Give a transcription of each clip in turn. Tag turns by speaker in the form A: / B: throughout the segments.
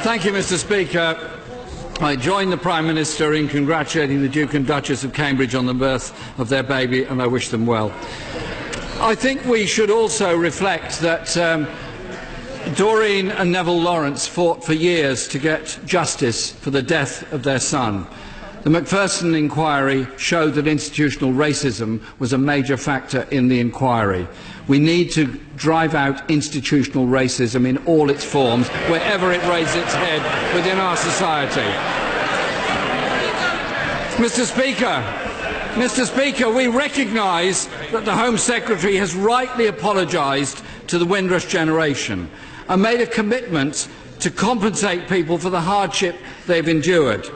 A: Thank you, Mr. Speaker. I join the Prime Minister in congratulating the Duke and Duchess of Cambridge on the birth of their baby, and I wish them well. I think we should also reflect that Doreen and Neville Lawrence fought for years to get justice for the death of their son. The Macpherson inquiry showed that institutional racism was a major factor in the inquiry. We need to drive out institutional racism in all its forms, wherever it raises its head within our society. Mr. Speaker, we recognise that the Home Secretary has rightly apologised to the Windrush generation and made a commitment to compensate people for the hardship they've endured.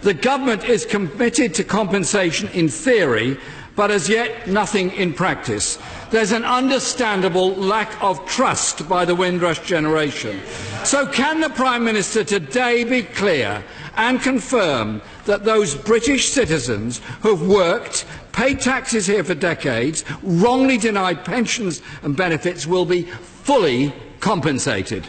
A: The government is committed to compensation in theory, but as yet nothing in practice. There's an understandable lack of trust by the Windrush generation. So can the Prime Minister today be clear and confirm that those British citizens who have worked, paid taxes here for decades, wrongly denied pensions and benefits will be fully compensated?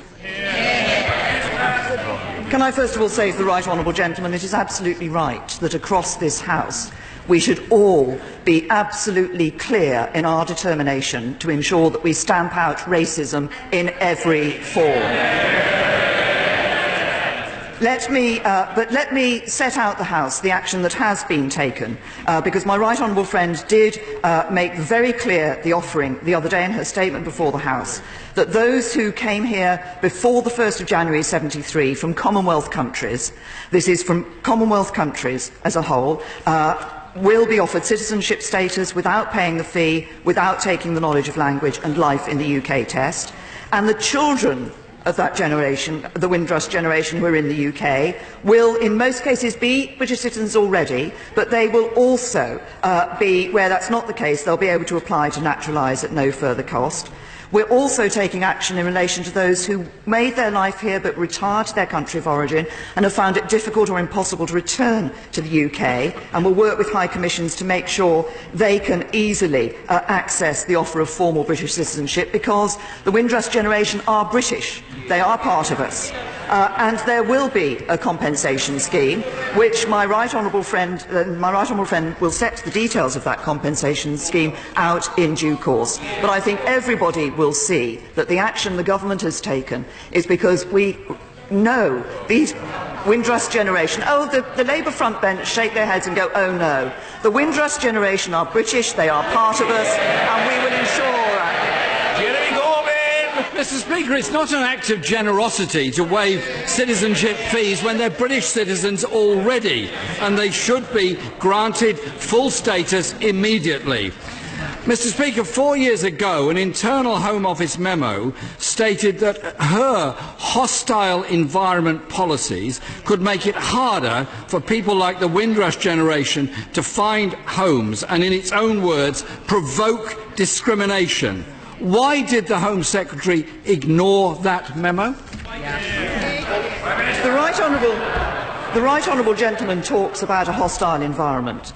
B: Can I first of all say to the right honourable gentleman, it is absolutely right that across this House we should all be absolutely clear in our determination to ensure that we stamp out racism in every form. Let me set out the House the action that has been taken, because my right honourable friend did make very clear the offering the other day in her statement before the House that those who came here before the 1st of January 1973 from Commonwealth countries, this is from Commonwealth countries as a whole, will be offered citizenship status without paying the fee, without taking the knowledge of language and life in the UK test, and the children of that generation, the Windrush generation who are in the UK, will in most cases be British citizens already, but they will also be, where that's not the case, they'll be able to apply to naturalise at no further cost. We're also taking action in relation to those who made their life here but retired to their country of origin and have found it difficult or impossible to return to the UK, and will work with High Commissions to make sure they can easily access the offer of formal British citizenship, because the Windrush generation are British. They are part of us. And there will be a compensation scheme, which my right honourable friend will set the details of that compensation scheme out in due course. But I think everybody will see that the action the government has taken is because we know these Windrush generation, the Labour front bench shake their heads and go, oh no. The Windrush generation are British, they are part of us, and we will ensure
A: Mr. Speaker, it's not an act of generosity to waive citizenship fees when they're British citizens already, and they should be granted full status immediately. Mr. Speaker, 4 years ago, an internal Home Office memo stated that her hostile environment policies could make it harder for people like the Windrush generation to find homes and, in its own words, provoke discrimination. Why did the Home Secretary ignore that memo?
B: The right honourable gentleman talks about a hostile environment.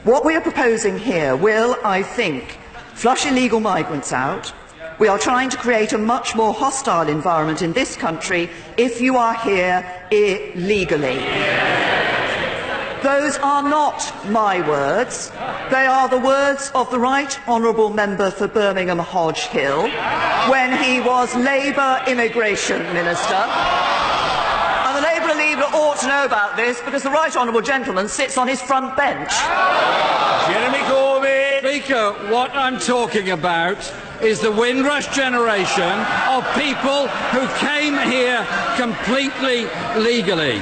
B: What we are proposing here will, I think, flush illegal migrants out. We are trying to create a much more hostile environment in this country if you are here illegally. Those are not my words. They are the words of the Right Honourable Member for Birmingham Hodge Hill when he was Labour Immigration Minister. And the Labour leader ought to know about this because the Right Honourable Gentleman sits on his front bench.
A: Jeremy Corbyn. Speaker, what I'm talking about is the Windrush generation of people who came here completely legally.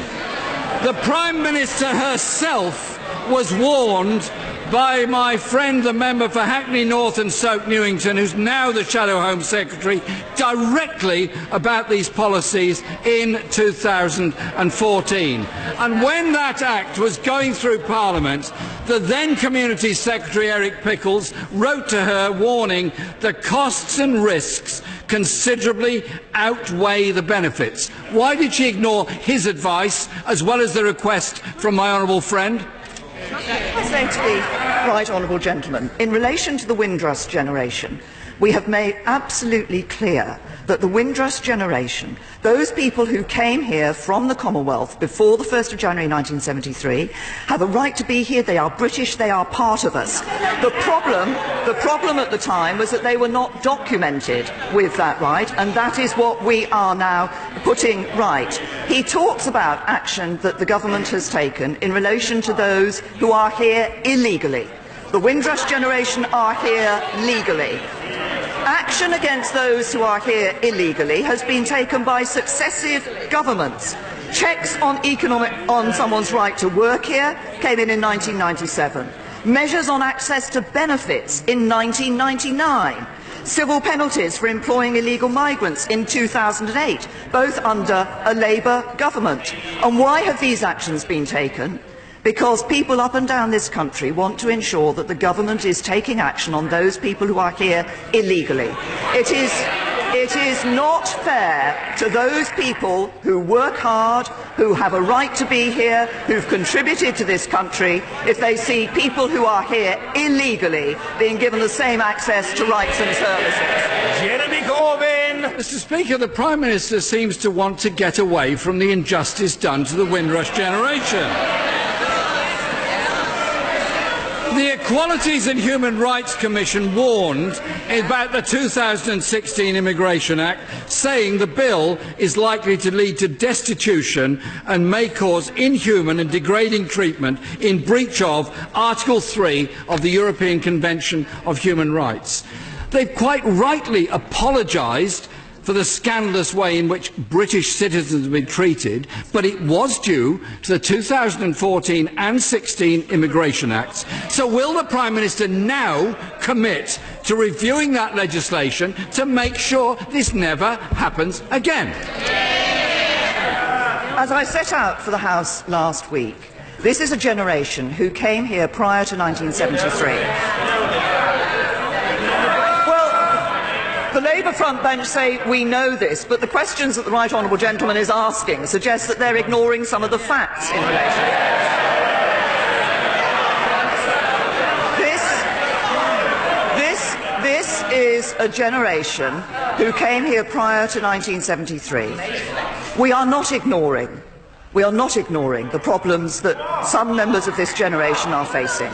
A: The Prime Minister herself was warned by my friend, the member for Hackney North and Stoke Newington, who's now the Shadow Home Secretary, directly about these policies in 2014. And when that Act was going through Parliament, the then Communities Secretary, Eric Pickles, wrote to her warning the costs and risks considerably outweigh the benefits. Why did she ignore his advice as well as the request from my honourable friend?
B: I say to the right honourable gentleman, in relation to the Windrush generation, we have made absolutely clear that the Windrush generation, those people who came here from the Commonwealth before the 1st of January 1973, have a right to be here. They are British, they are part of us. The problem at the time was that they were not documented with that right, and that is what we are now putting right. He talks about action that the government has taken in relation to those who are here illegally. The Windrush generation are here legally. Action against those who are here illegally has been taken by successive governments. Checks on someone's right to work here came in 1997. Measures on access to benefits in 1999. Civil penalties for employing illegal migrants in 2008, both under a Labour government. And why have these actions been taken? Because people up and down this country want to ensure that the government is taking action on those people who are here illegally. It is not fair to those people who work hard, who have a right to be here, who've contributed to this country, if they see people who are here illegally being given the same access to rights and services.
A: Jeremy Corbyn! Mr. Speaker, the Prime Minister seems to want to get away from the injustice done to the Windrush generation. The Equalities and Human Rights Commission warned about the 2016 Immigration Act, saying the bill is likely to lead to destitution and may cause inhuman and degrading treatment in breach of Article 3 of the European Convention of Human Rights. They've quite rightly apologised for the scandalous way in which British citizens have been treated, but it was due to the 2014 and 16 Immigration Acts. So will the Prime Minister now commit to reviewing that legislation to make sure this never happens again?
B: As I set out for the House last week, this is a generation who came here prior to 1973. The Labour front bench say we know this, but the questions that the right honourable gentleman is asking suggest that they're ignoring some of the facts in relation. This is a generation who came here prior to 1973. We are not ignoring the problems that some members of this generation are facing.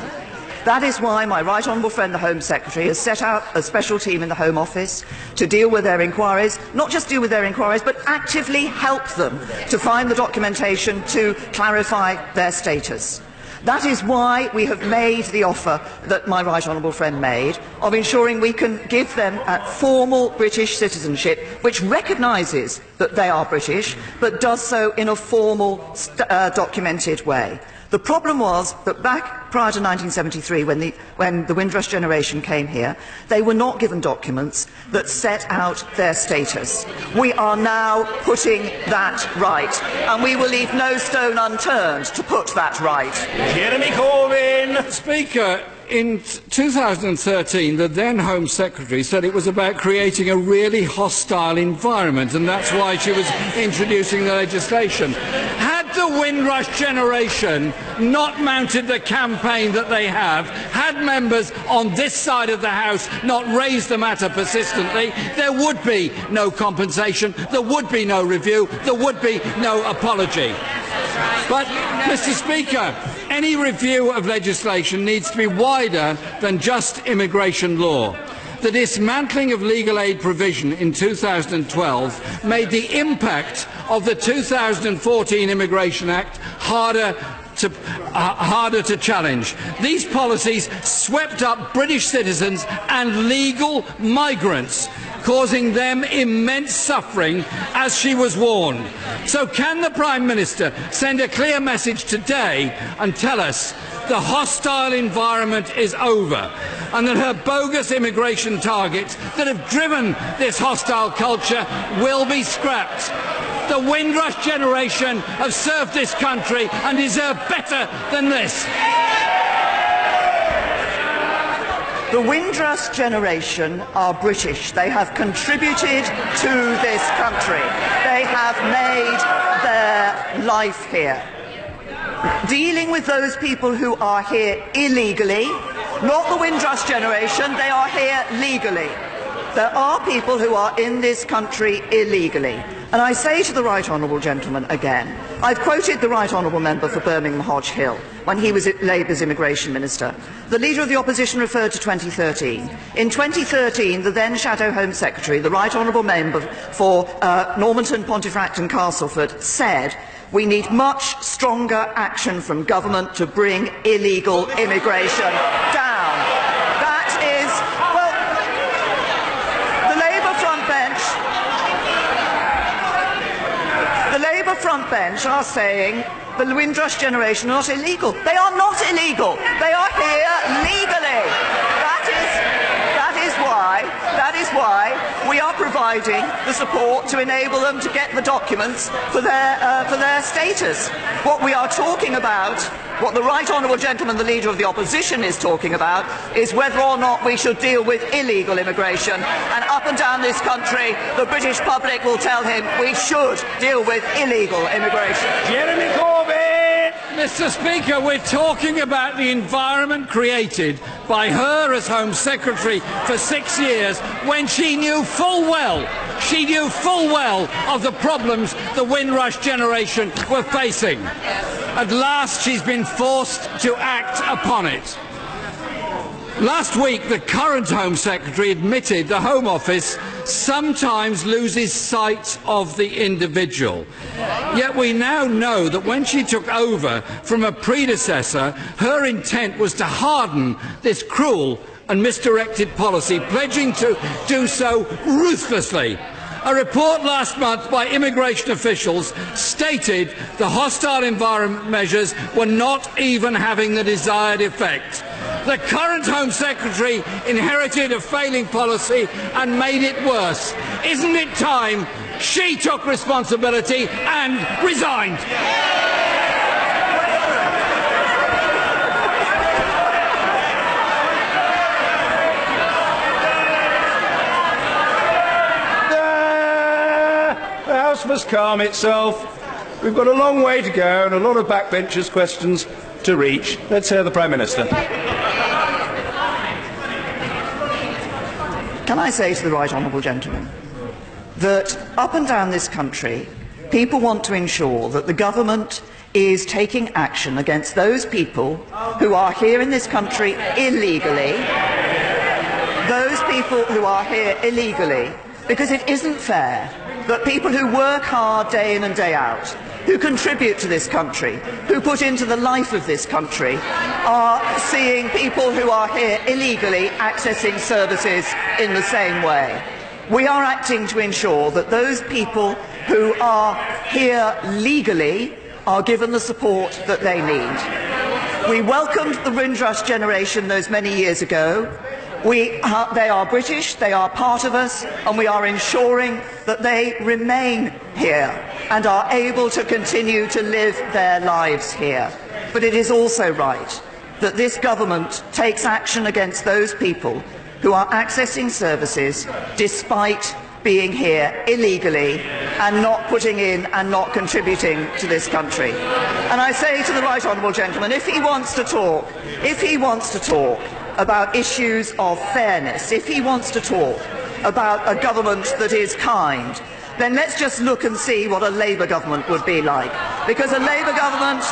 B: That is why my right honourable friend, the Home Secretary, has set out a special team in the Home Office to deal with their inquiries, not just deal with their inquiries, but actively help them to find the documentation to clarify their status. That is why we have made the offer that my right honourable friend made of ensuring we can give them formal British citizenship, which recognises that they are British, but does so in a formal, documented way. The problem was that back prior to 1973, when the Windrush generation came here, they were not given documents that set out their status. We are now putting that right, and we will leave no stone unturned to put that right.
A: Jeremy Corbyn! Speaker, in 2013, the then Home Secretary said it was about creating a really hostile environment, and that's why she was introducing the legislation. Had the Windrush generation not mounted the campaign that they have, had members on this side of the House not raised the matter persistently, there would be no compensation, there would be no review, there would be no apology. But, Mr. Speaker, any review of legislation needs to be wider than just immigration law. The dismantling of legal aid provision in 2012 made the impact of the 2014 Immigration Act harder to challenge. These policies swept up British citizens and legal migrants, causing them immense suffering, as she was warned. So can the Prime Minister send a clear message today and tell us the hostile environment is over, and that her bogus immigration targets that have driven this hostile culture will be scrapped? The Windrush generation have served this country and deserve better than this.
B: The Windrush generation are British. They have contributed to this country. They have made their life here. Dealing with those people who are here illegally, not the Windrush generation, they are here legally. There are people who are in this country illegally. And I say to the right honourable gentleman again, I've quoted the right honourable member for Birmingham Hodge Hill when he was Labour's immigration minister. The Leader of the Opposition referred to 2013. In 2013, the then Shadow Home Secretary, the right honourable member for Normanton, Pontefract and Castleford, said, "We need much stronger action from government to bring illegal immigration down." That is, well, the Labour front bench are saying the Windrush generation are not illegal. They are not illegal. They are here legally. That is why we are providing the support to enable them to get the documents for their status. What we are talking about, what the right honourable gentleman, the Leader of the Opposition, is talking about, is whether or not we should deal with illegal immigration. And up and down this country, the British public will tell him we should deal with illegal immigration.
A: Jeremy Corbyn! Mr. Speaker, we're talking about the environment created by her as Home Secretary for 6 years when she knew full well of the problems the Windrush generation were facing. At last, she's been forced to act upon it. Last week, the current Home Secretary admitted the Home Office sometimes loses sight of the individual. Yet we now know that when she took over from a predecessor, her intent was to harden this cruel and misdirected policy, pledging to do so ruthlessly. A report last month by immigration officials stated the hostile environment measures were not even having the desired effect. The current Home Secretary inherited a failing policy and made it worse. Isn't it time she took responsibility and resigned?
C: The House must calm itself. We've got a long way to go and a lot of backbenchers' questions to reach. Let's hear the Prime Minister.
B: Can I say to the right honourable gentleman that up and down this country, people want to ensure that the government is taking action against those people who are here in this country illegally, because it isn't fair that people who work hard day in and day out, who contribute to this country, who put into the life of this country, are seeing people who are here illegally accessing services in the same way. We are acting to ensure that those people who are here legally are given the support that they need. We welcomed the Windrush generation those many years ago. They are British, they are part of us, and we are ensuring that they remain here and are able to continue to live their lives here. But it is also right that this government takes action against those people who are accessing services despite being here illegally and not putting in and not contributing to this country. And I say to the right honourable gentleman, if he wants to talk about issues of fairness, if he wants to talk about a government that is kind, then let's just look and see what a Labour government would be like. Because a Labour government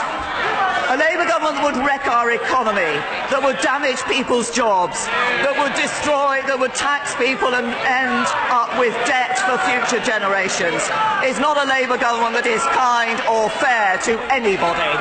B: would wreck our economy, that would damage people's jobs, that would destroy, that would tax people and end up with debt for future generations. It's not a Labour government that is kind or fair to anybody.